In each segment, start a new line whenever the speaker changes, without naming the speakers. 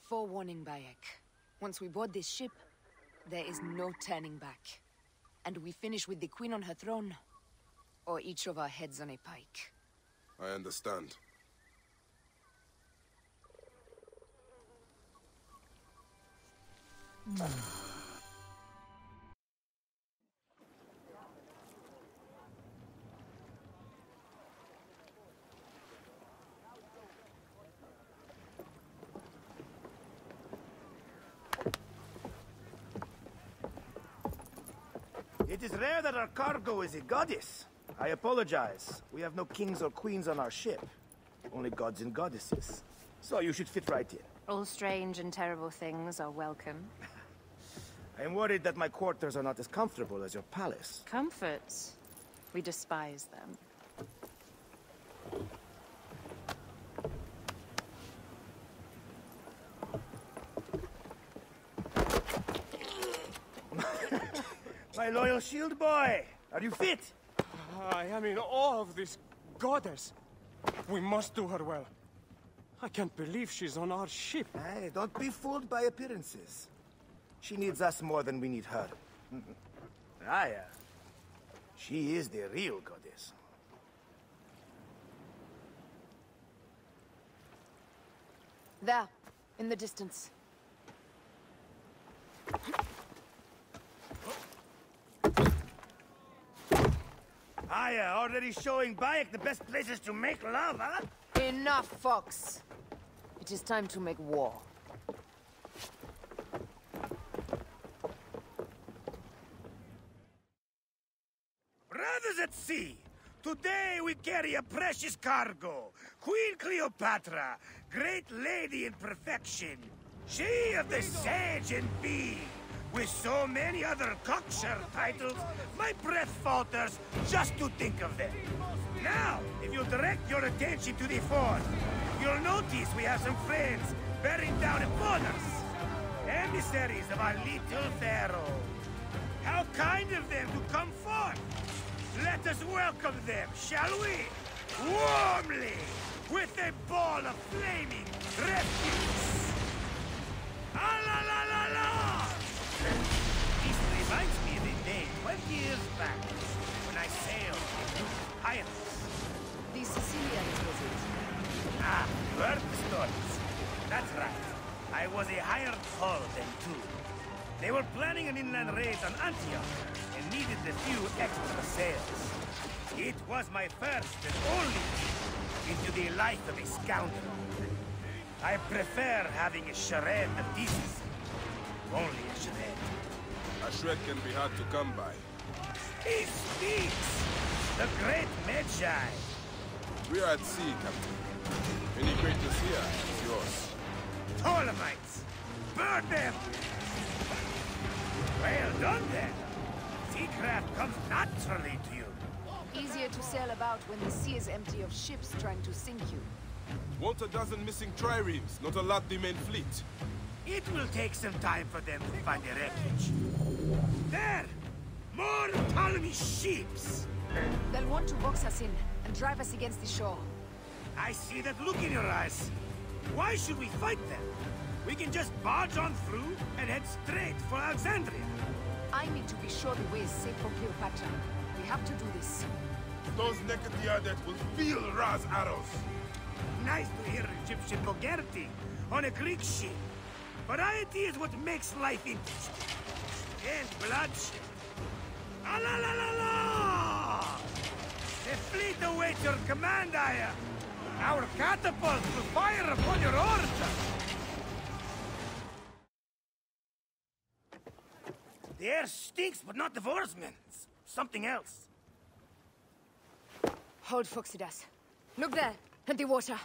Forewarning, Bayek. Once we board this ship, there is no turning back. And we finish with the Queen on her throne, or each of our heads on a pike.
I understand.
It is rare that our cargo is a goddess. I apologize. We have no kings or queens on our ship. Only gods and goddesses. So you should fit right in.
All strange and terrible things are welcome.
I am worried that my quarters are not as comfortable as your palace.
Comforts? We despise them.
My loyal shield boy! Are you fit?
I am in awe of this goddess. We must do her well. I can't believe she's on our ship.
Hey, don't be fooled by appearances. She needs us more than we need her. Aya. She is the real goddess.
There, in the distance.
Aya, already showing Bayek the best places to make love, huh?
Enough, Fox. It is time to make war.
Brothers at sea, today we carry a precious cargo. Queen Cleopatra, great lady in perfection. She of the Sage and Bee. With so many other cocksure titles, my breath falters just to think of them. Now, if you'll direct your attention to the fort, you'll notice we have some friends bearing down upon us. Emissaries of our little pharaoh. How kind of them to come forth. Let us welcome them, shall we? Warmly, with a ball of flaming refuse. Ah la la la la! This reminds me of a day 20 years back, when I sailed with pirates.
The Sicilians, was it?
Ah, you heard the stories. That's right. I was a hired hull then, too. They were planning an inland raid on Antioch, and needed a few extra sails. It was my first and only into the life of a scoundrel. I prefer having a charade of decency. Only a charade.
A shred can be hard to come by.
He speaks! The great Magi!
We are at sea, Captain. Any greatness here is yours.
Ptolemites! Burn them! Well done, then. Seacraft comes naturally to you.
Easier to sail about when the sea is empty of ships trying to sink you.
Want a dozen missing triremes, not a lot the main fleet.
It will take some time for them to find the wreckage. There! More Ptolemy ships!
They'll want to box us in and drive us against the shore.
I see that look in your eyes. Why should we fight them? We can just barge on through and head straight for Alexandria.
I need to be sure the way is safe for Cleopatra. We have to do this.
Those naked Diadet will feel Ra's arrows.
Nice to hear Egyptian vulgarity on a Greek ship. Variety is what makes life interesting. And bloodshed. Ah la la la la! The fleet awaits your command, Aya. Our catapults will fire upon your order. The air stinks, but not the oarsmen. Something else.
Hold, Phoxidas. Look there, at the water.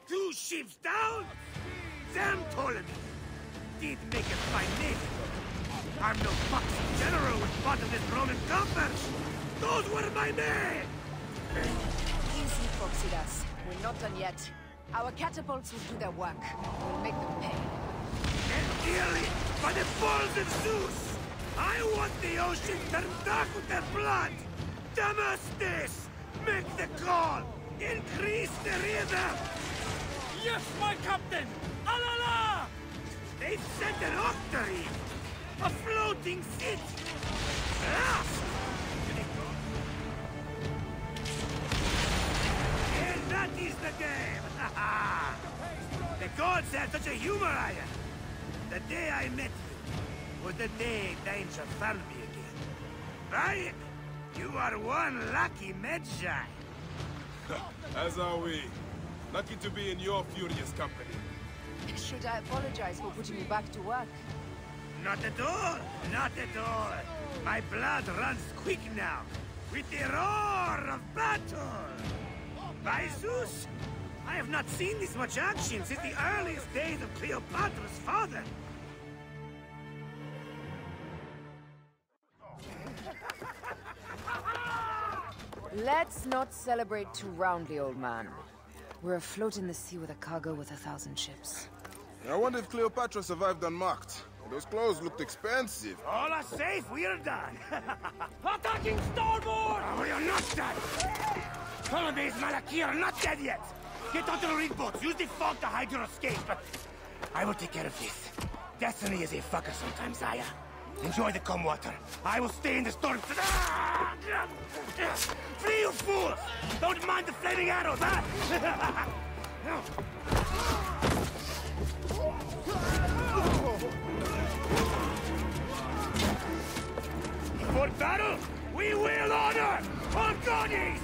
Two ships down? Damn Ptolemy! Did make a fine name. I'm no foxy general with bottomless Roman coffers! Those were my men!
Easy, Phoxidas. We're not done yet. Our catapults will do their work. We'll make them pay.
And dearly, by the balls of Zeus! I want the ocean turned dark with their blood! Damascus! Make the call! Increase the river!
Yes, my captain! Alala!
They've sent an octary! A floating city! Blast! And that is the game! The gods had such a humor, Aya! The day I met you was the day danger found me again. Bayek, you are one lucky Medjay.
As are we. Lucky to be in your furious company.
Should I apologize for putting you back to work?
Not at all! Not at all! My blood runs quick now, with the roar of battle! By Zeus! I have not seen this much action since the earliest days of Cleopatra's father!
Let's not celebrate too roundly, old man. We're afloat in the sea with a cargo with 1,000 ships.
I wonder if Cleopatra survived unmarked. Those clothes looked expensive.
All are safe, we're done!
Attacking starboard!
Oh, you're not done! Ptolemy's Malaki are not dead yet! Get onto the rig boats, use the fog to hide your escape! I will take care of this. Destiny is a fucker sometimes, Aya. Enjoy the calm water. I will stay in the storm. Flee, you fools! Don't mind the flaming arrows, huh? For battle, we will honor our goddess!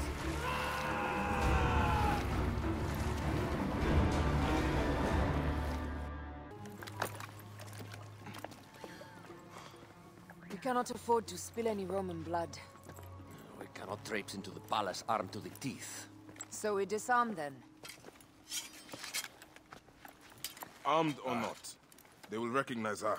We cannot afford to spill any Roman blood.
We cannot traipse into the palace armed to the teeth.
So we disarm then.
Armed or not, they will recognize her.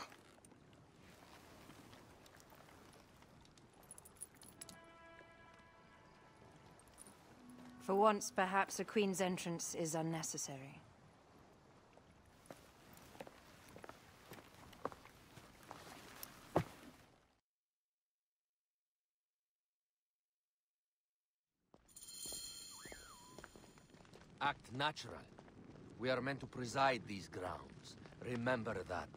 For once, perhaps a queen's entrance is unnecessary.
Act natural. We are meant to preside these grounds. Remember that.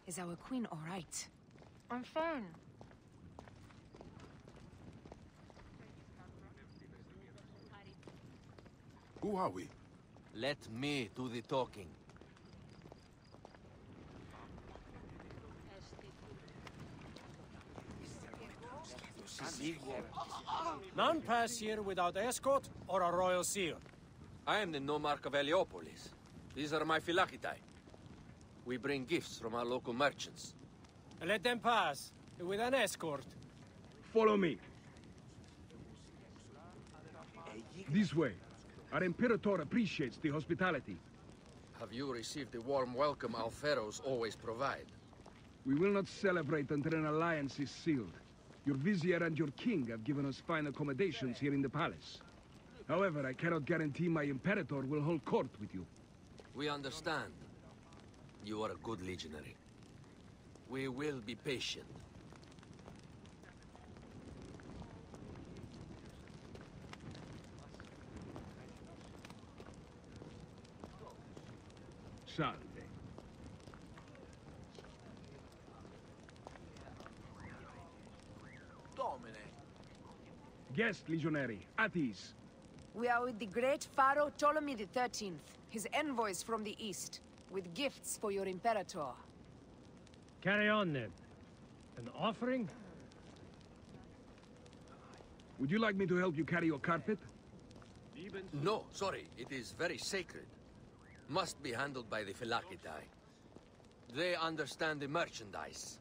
Is our queen all right?
I'm fine.
Who are we?
Let me do the talking.
None pass here without escort or a royal seal.
I am the nomarch of Heliopolis. These are my Phylakitae. We bring gifts from our local merchants.
Let them pass, with an escort.
Follow me. This way. Our Imperator appreciates the hospitality.
Have you received the warm welcome our pharaohs always provide?
We will not celebrate until an alliance is sealed. Your vizier and your king have given us fine accommodations here in the palace. However, I cannot guarantee my Imperator will hold court with you.
We understand. You are a good legionary. We will be patient.
Salve. Guest, legionary, at ease.
We are with the great Pharaoh Ptolemy XIII, his envoys from the east, with gifts for your Imperator.
Carry on, then. An offering?
Would you like me to help you carry your carpet?
No, sorry. It is very sacred. Must be handled by the Phylakitae. They understand the merchandise.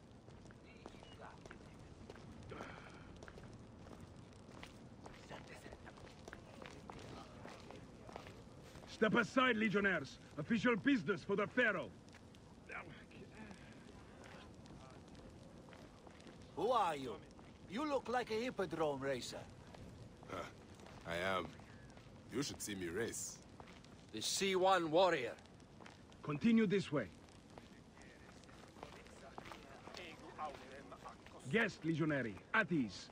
Step aside, legionnaires. Official business for the Pharaoh.
Who are you? You look like a hippodrome racer.
I am. You should see me race.
The C1 warrior.
Continue this way. Guest legionary, at ease.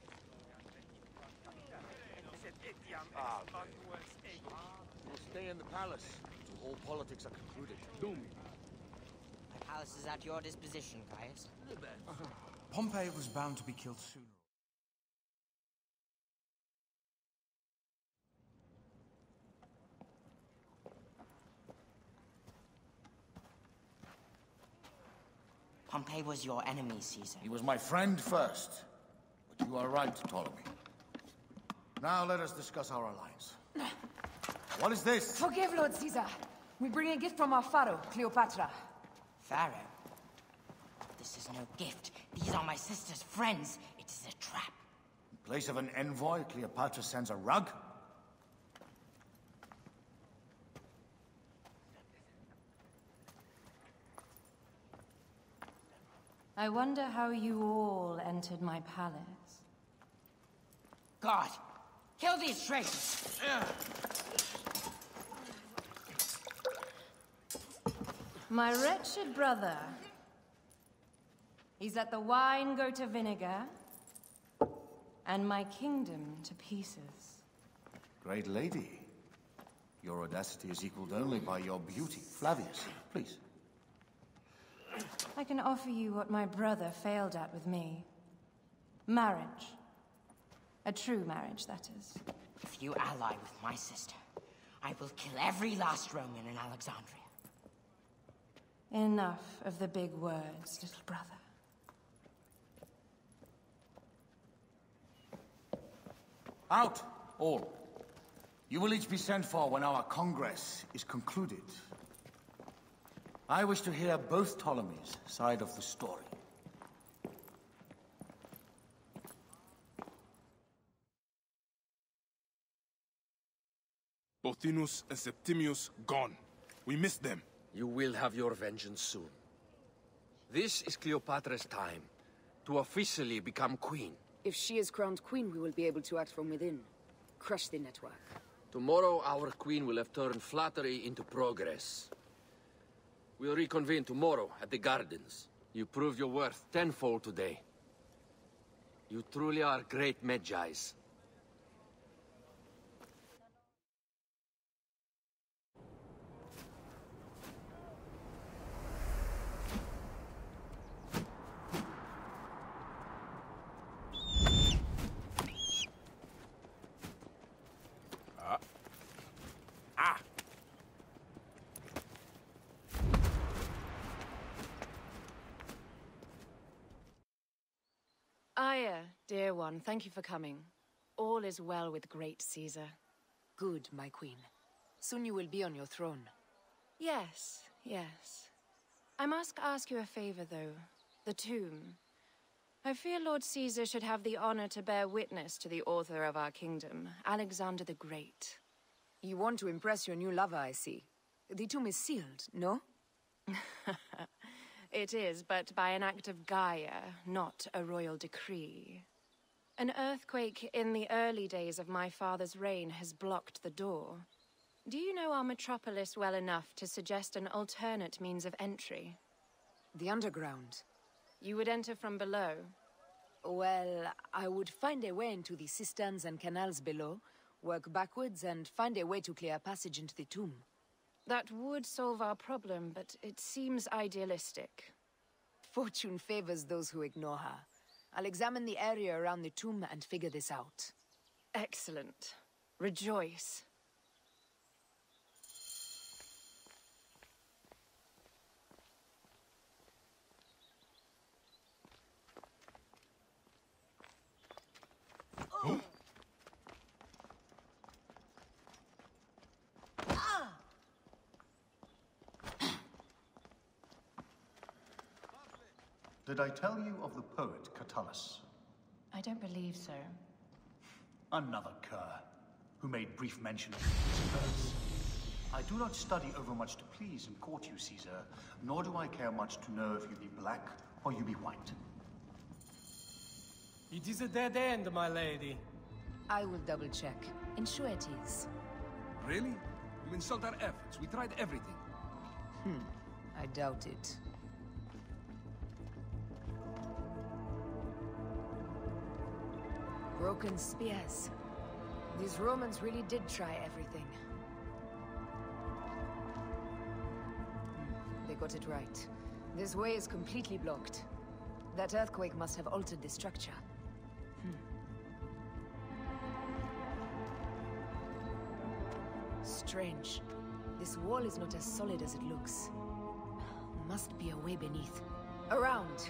We'll stay in the palace until all politics are concluded.
Doom.
The palace is at your disposition, Caius.
Pompey was bound to be killed sooner.
Pompey was your enemy, Caesar.
He was my friend first. But you are right, Ptolemy. Now let us discuss our alliance. What is this?
Forgive, Lord Caesar. We bring a gift from our pharaoh, Cleopatra.
Pharaoh? This is no gift. These are my sister's friends. It is a trap.
In place of an envoy, Cleopatra sends a rug?
I wonder how you all entered my palace.
God! Kill these traitors!
My wretched brother. He's let the wine go to vinegar, and my kingdom to pieces.
Great lady. Your audacity is equaled only by your beauty. Flavius, please.
I can offer you what my brother failed at with me. Marriage. A true marriage, that is.
If you ally with my sister, I will kill every last Roman in Alexandria.
Enough of the big words, little brother.
Out, all. You will each be sent for when our Congress is concluded. I wish to hear both Ptolemies' side of the story.
Pothinus and Septimius gone. We missed them.
You will have your vengeance soon. This is Cleopatra's time to officially become queen.
If she is crowned queen, we will be able to act from within. Crush the network.
Tomorrow, our queen will have turned flattery into progress. We'll reconvene tomorrow at the gardens. You proved your worth tenfold today. You truly are great Magi's.
Aya, dear one, thank you for coming. All is well with great Caesar. Good, my queen. Soon you will be on your throne. Yes, yes. I must ask you a favor, though. The tomb. I fear Lord Caesar should have the honor to bear witness to the author of our kingdom, Alexander the Great. You want to impress your new lover, I see. The tomb is sealed, no? It is, but by an act of Gaia, not a royal decree. An earthquake in the early days of my father's reign has blocked the door. Do you know our metropolis well enough to suggest an alternate means of entry? The underground. You would enter from below? Well, I would find a way into the cisterns and canals below, work backwards, and find a way to clear a passage into the tomb. That would solve our problem, but it seems idealistic. Fortune favors those who ignore her. I'll examine the area around the tomb and figure this out. Excellent. Rejoice.
Did I tell you of the poet Catullus?
I don't believe so.
Another cur, who made brief mention of his verse. I do not study overmuch to please and court you, Caesar, nor do I care much to know if you be black or you be white.
It is a dead end, my lady.
I will double-check. Ensure it is.
Really? You insult our efforts. We tried everything.
I doubt it.
Broken spears. These Romans really did try everything. They got it right. This way is completely blocked. That earthquake must have altered the structure. Strange. This wall is not as solid as it looks. Must be a way beneath. Around!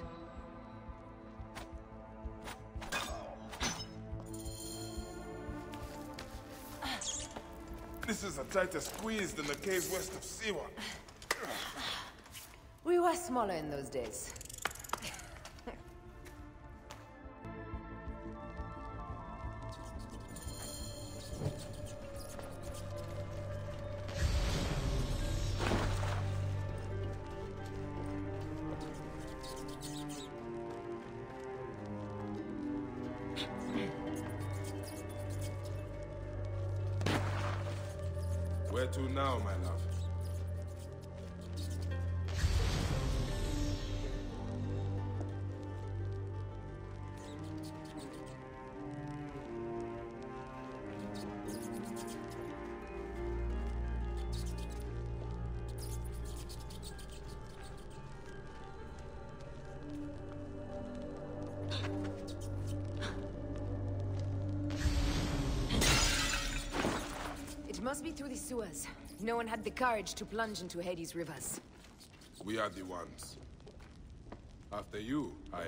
This is a tighter squeeze than the caves west of Siwa.
We were smaller in those days.
Where to now, my love?
It must be through the sewers. No one had the courage to plunge into Hades' rivers.
We are the ones. After you, Aya.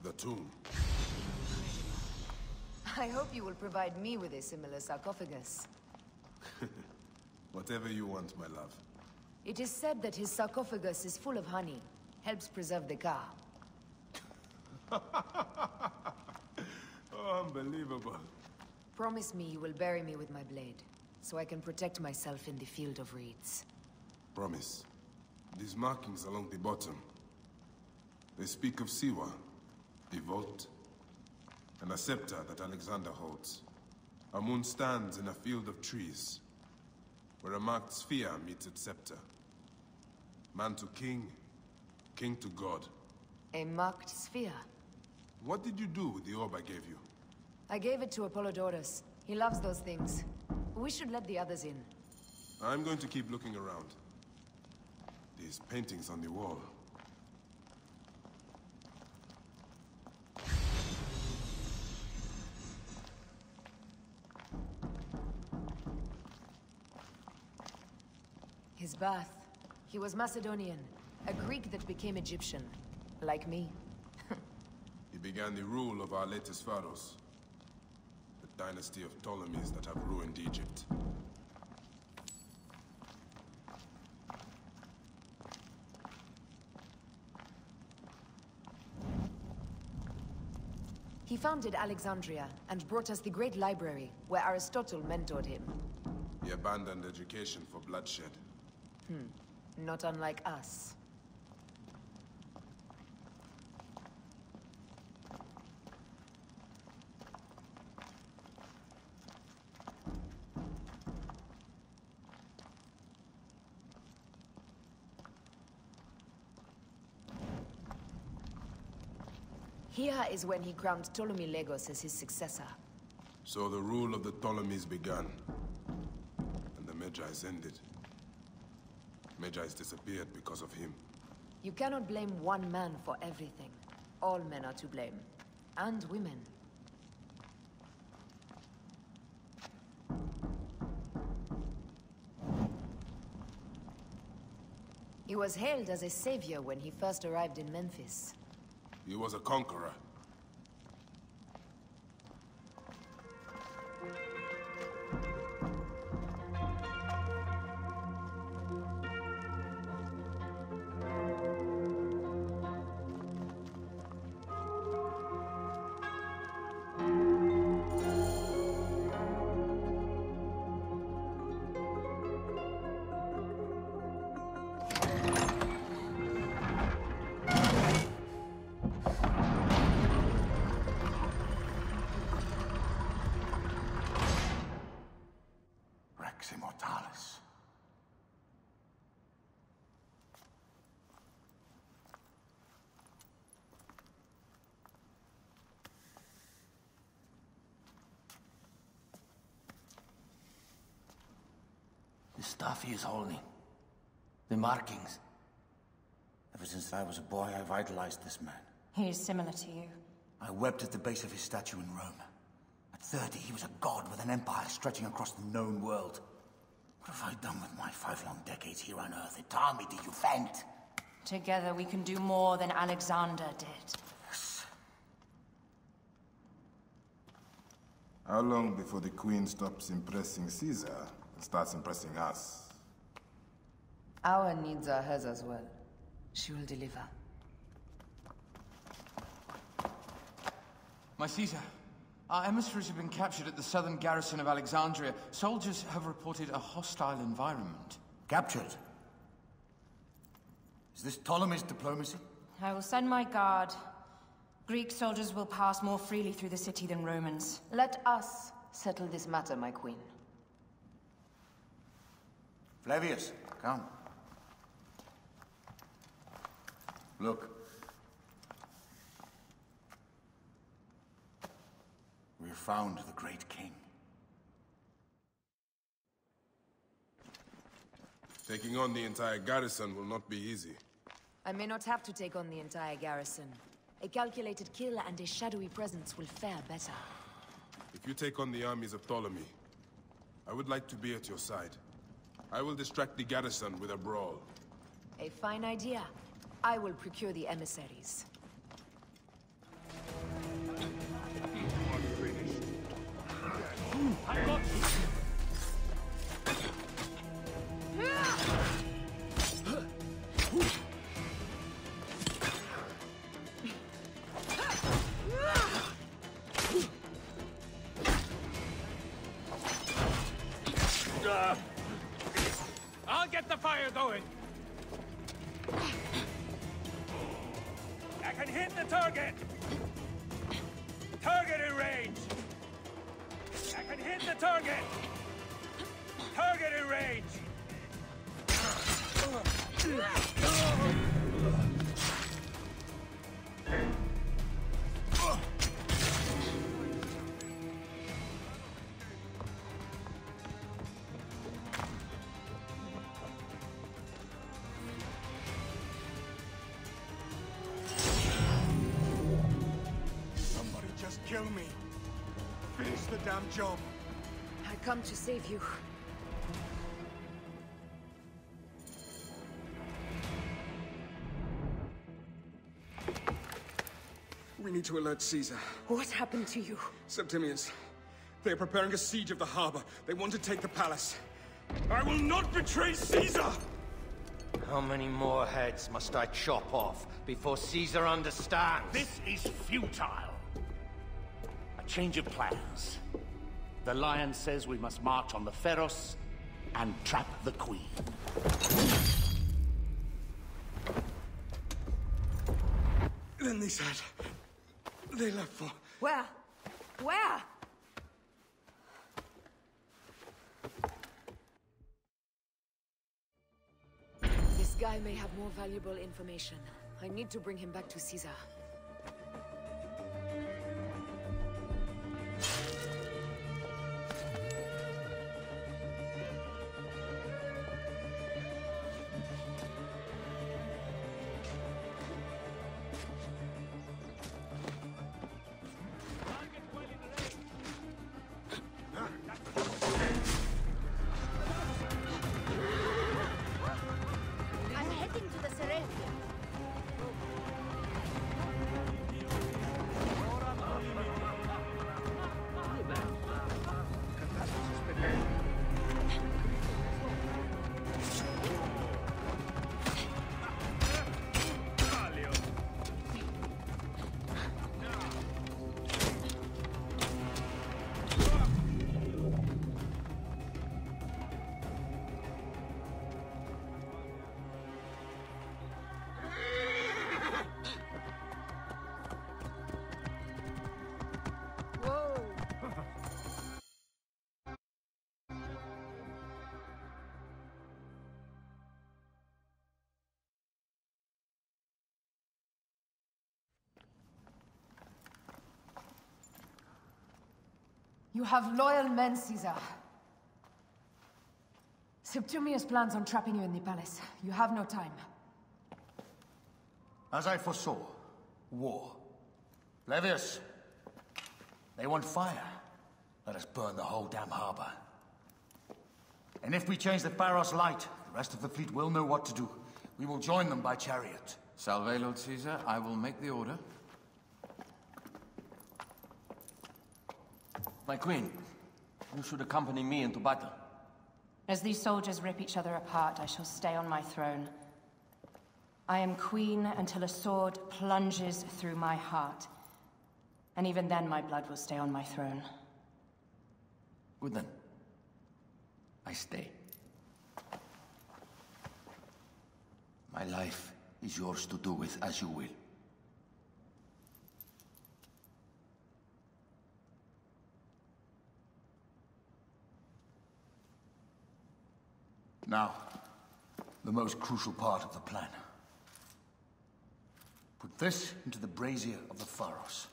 The tomb.
I hope you will provide me with a similar sarcophagus.
Whatever you want, my love.
It is said that his sarcophagus is full of honey. Helps preserve the car.
Oh, unbelievable.
Promise me you will bury me with my blade, so I can protect myself in the field of reeds.
Promise. These markings along the bottom. They speak of Siwa, the vault, and a scepter that Alexander holds. A moon stands in a field of trees, where a marked sphere meets its scepter. Man to king, king to god.
A marked sphere?
What did you do with the orb I gave you?
I gave it to Apollodorus. He loves those things. We should let the others in.
I'm going to keep looking around. These paintings on the wall.
His birth. He was Macedonian, a Greek that became Egyptian. Like me.
He began the rule of our latest pharaohs. The dynasty of Ptolemies that have ruined Egypt.
He founded Alexandria and brought us the great library, where Aristotle mentored him.
He abandoned education for bloodshed.
Not unlike us. Here is when he crowned Ptolemy Legos as his successor.
So the rule of the Ptolemies began, and the Magi's ended. Magi's disappeared because of him.
You cannot blame one man for everything. All men are to blame. And women. He was hailed as a savior when he first arrived in Memphis.
He was a conqueror.
Immortalis.
The stuff he is holding. The markings.
Ever since I was a boy, I've idolized this man.
He is similar to you.
I wept at the base of his statue in Rome. At 30, he was a god with an empire stretching across the known world. What have I done with my 5 long decades here on Earth? It taught me to defend.
Together we can do more than Alexander did.
Yes.
How long before the Queen stops impressing Caesar and starts impressing us?
Our needs are hers as well. She will deliver.
My Caesar, our emissaries have been captured at the southern garrison of Alexandria. Soldiers have reported a hostile environment.
Captured? Is this Ptolemy's diplomacy?
I will send my guard. Greek soldiers will pass more freely through the city than Romans.
Let us settle this matter, my queen.
Flavius, come. Look. We have found the great king.
Taking on the entire garrison will not be easy.
I may not have to take on the entire garrison. A calculated kill and a shadowy presence will fare better.
If you take on the armies of Ptolemy, I would like to be at your side. I will distract the garrison with a brawl.
A fine idea. I will procure the emissaries.
I got you! I'll get the fire going! I can hit the target! Target in range! I can hit the target! Target in range!
Somebody just kill me. Finish the damn job.
I come to save you.
We need to alert Caesar.
What happened to you?
Septimius. They are preparing a siege of the harbor. They want to take the palace. I will not betray Caesar!
How many more heads must I chop off before Caesar understands?
This is futile. A change of plans. The Lion says we must march on the Pharos and trap the Queen.
Then they said... they left for...
Where? Where? This guy may have more valuable information. I need to bring him back to Caesar. You have loyal men, Caesar. Septimius plans on trapping you in the palace. You have no time.
As I foresaw, war. Levius, they want fire. Let us burn the whole damn harbor. And if we change the Pharos light, the rest of the fleet will know what to do. We will join them by chariot.
Salve, Lord Caesar. I will make the order.
My queen, you should accompany me into battle.
As these soldiers rip each other apart, I shall stay on my throne. I am queen until a sword plunges through my heart. And even then, my blood will stay on my throne.
Good then. I stay. My life is yours to do with as you will.
Now, the most crucial part of the plan. Put this into the brazier of the Pharos.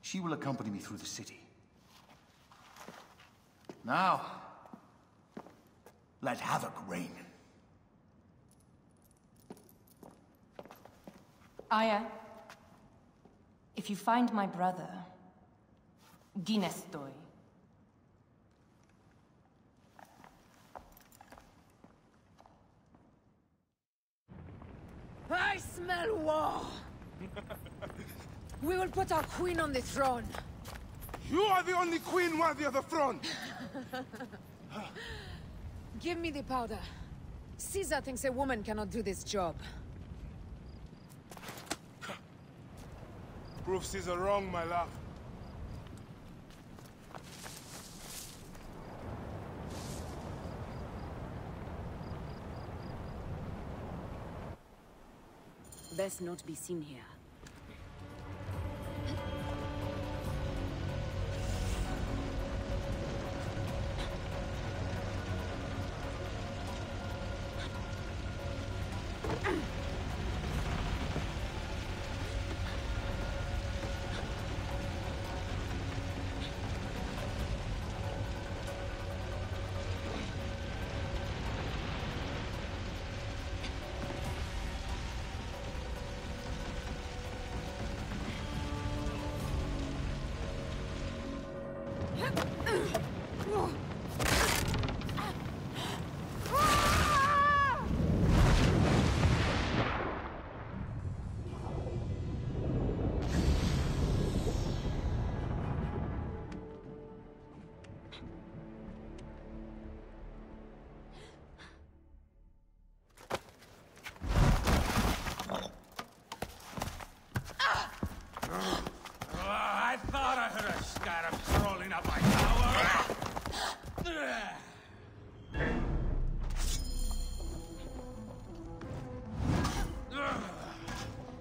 She will accompany me through the city. Now, let havoc reign.
Aya, if you find my brother, Ginestoi.
I smell war! We will put our queen on the throne.
You are the only queen worthy of the throne!
Give me the powder. Caesar thinks a woman cannot do this job.
Prove Caesar wrong, my love.
Best not be seen here.
I thought I heard a scarab crawling up my tower.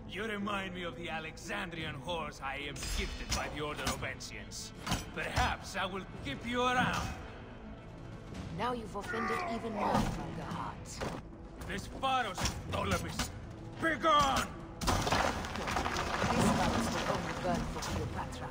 You remind me of the Alexandrian horse I am gifted by the Order of Ancients. Perhaps I will keep you around.
Now you've offended even more from the heart.
This Pharos is Ptolemy's. Begone!
This Pharos will only burn for Cleopatra.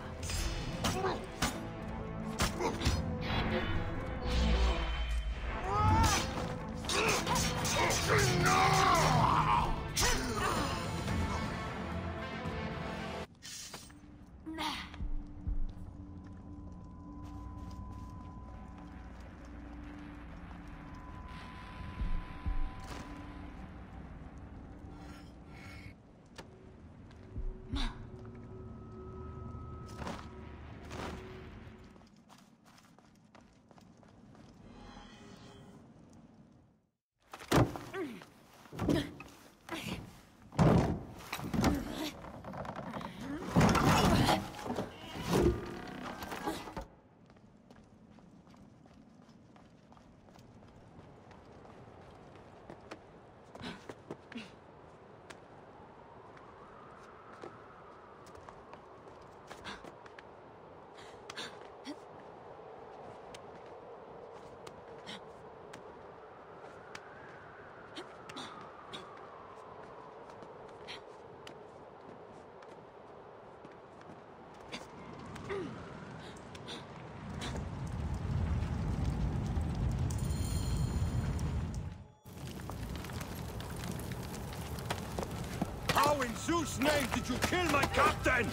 How in Zeus' name did you kill my captain?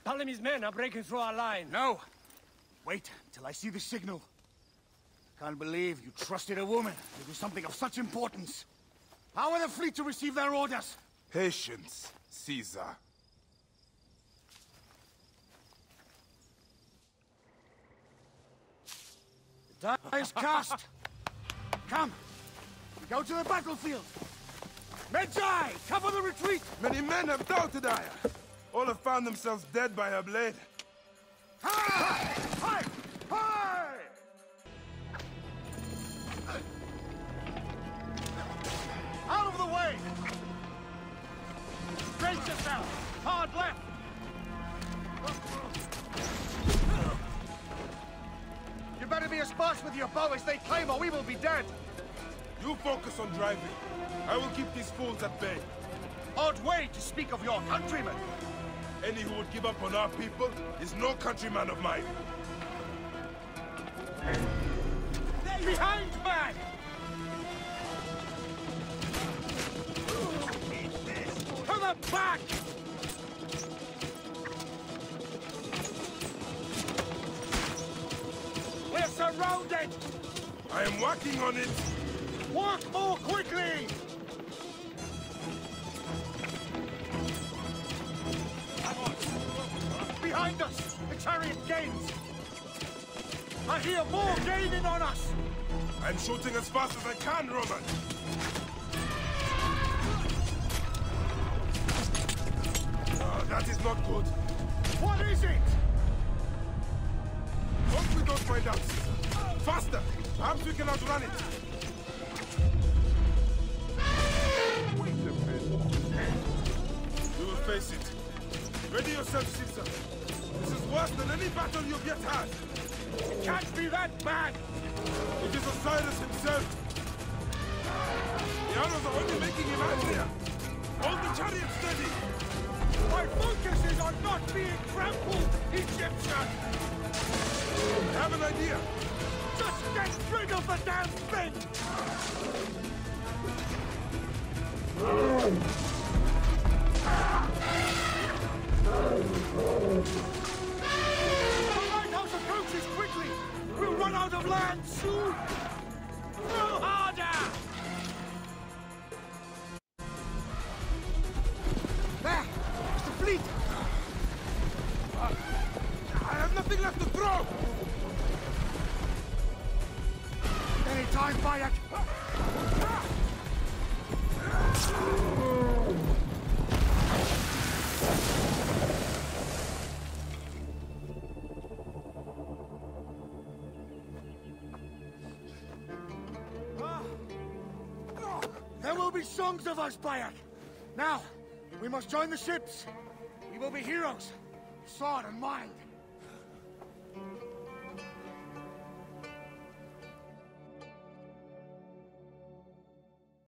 Ptolemy's men are breaking through our line.
No! Wait till I see the signal. Can't believe you trusted a woman to do something of such importance. How are the fleet to receive their orders?
Patience, Caesar.
The die is cast. Come, go to the battlefield. Medjay, cover the retreat.
Many men have doubted Aya. All have found themselves dead by her blade.
Hi! Hi! Hi! Out of the way! Brace yourself! Hard left! You better be as fast with your bow as they claim, or we will be dead!
You focus on driving. I will keep these fools at bay.
Odd way to speak of your countrymen!
Any who would give up on our people is no countryman of mine.
Behind, man! To the back! We're surrounded!
I am working on it!
Walk more quickly! Behind us! The chariot gains! I hear more gaining on us!
I'm shooting as fast as I can, Roman! That is not good.
What is it?
Hope we don't find out, Caesar. Faster! Perhaps we can outrun it. We will face it. Ready yourself, Caesar. This is worse than any battle you've yet had.
It can't be that bad!
It is Osiris himself. The arrows are only making him angrier. Hold the chariot steady.
My focus is on not being trampled, Egyptian!
I have an idea.
Just get rid of the damn thing! The lighthouse approaches quickly! We'll run out of land soon! Throw harder! There! It's the fleet!
I have nothing left to throw!
Any time, Bayek! There will be songs of us, Bayek! Now, we must join the ships! We will be heroes, sword and mind!